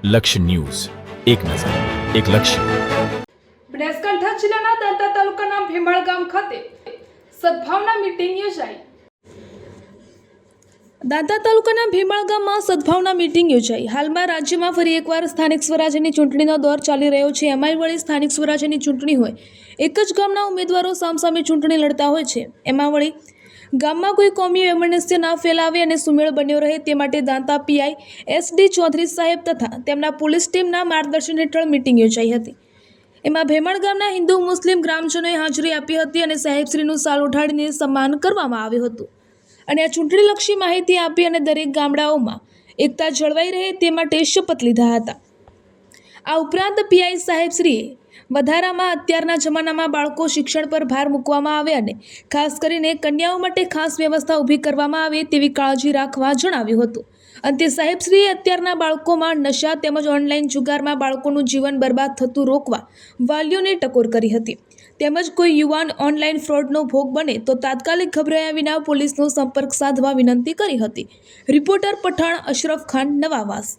લક્ષ્ય ન્યૂઝ, એક નજર, એક લક્ષ્ય. બનાસકાંઠા જિલ્લાના દાંતા તાલુકાના ભેમાળ ગામ ખાતે સદભાવના મીટિંગ યોજાઈ. દાંતા તાલુકાના ભેમાળ ગામમાં સદભાવના મીટિંગ યોજાઈ. હાલમાં રાજ્યમાં ફરી એકવાર સ્થાનિક સ્વરાજ્યની ચૂંટણીનો દોર ચાલી રહ્યો છે. એમાંય વળી સ્થાનિક સ્વરાજ્યની ચૂંટણી હોય, એક જ ગામના ઉમેદવારો સામસામે ચૂંટણી લડતા હોય છે. એમાં વળી ગામમાં કોઈ કોમી વૈમનસ્ય ના ફેલાવે અને સુમેળ બન્યો રહે તે માટે દાંતા પીઆઈ SD ચૌધરી સાહેબ તથા તેમના પોલીસ ટીમના માર્ગદર્શન હેઠળ મીટિંગ યોજાઈ હતી. એમાં ભેમાળ ગામના હિન્દુ મુસ્લિમ ગ્રામજનોએ હાજરી આપી હતી અને સાહેબશ્રીનું સાલ ઉઠાડીને સન્માન કરવામાં આવ્યું હતું અને આ ચૂંટણીલક્ષી માહિતી આપી અને દરેક ગામડાઓમાં એકતા જળવાઈ રહે તે માટે શપથ લીધા હતા. આ ઉપરાંત પીઆઈ સાહેબશ્રીએ વધારામાં અત્યારના જમાનામાં બાળકો શિક્ષણ પર ભાર મૂકવામાં આવે અને ખાસ કરીને કન્યાઓ માટે ખાસ વ્યવસ્થા ઊભી કરવામાં આવે તેવી કાળજી રાખવા જણાવ્યું હતું. અંતે સાહેબશ્રીએ અત્યારના બાળકોમાં નશા તેમજ ઓનલાઈન જુગારમાં બાળકોનું જીવન બરબાદ થતું રોકવા વાલીઓને ટકોર કરી હતી. તેમજ કોઈ યુવાન ઓનલાઈન ફ્રોડનો ભોગ બને તો તાત્કાલિક ગભરાયા વિના પોલીસનો સંપર્ક સાધવા વિનંતી કરી હતી. રિપોર્ટર પઠાણ અશરફ ખાન, નવાવાસ.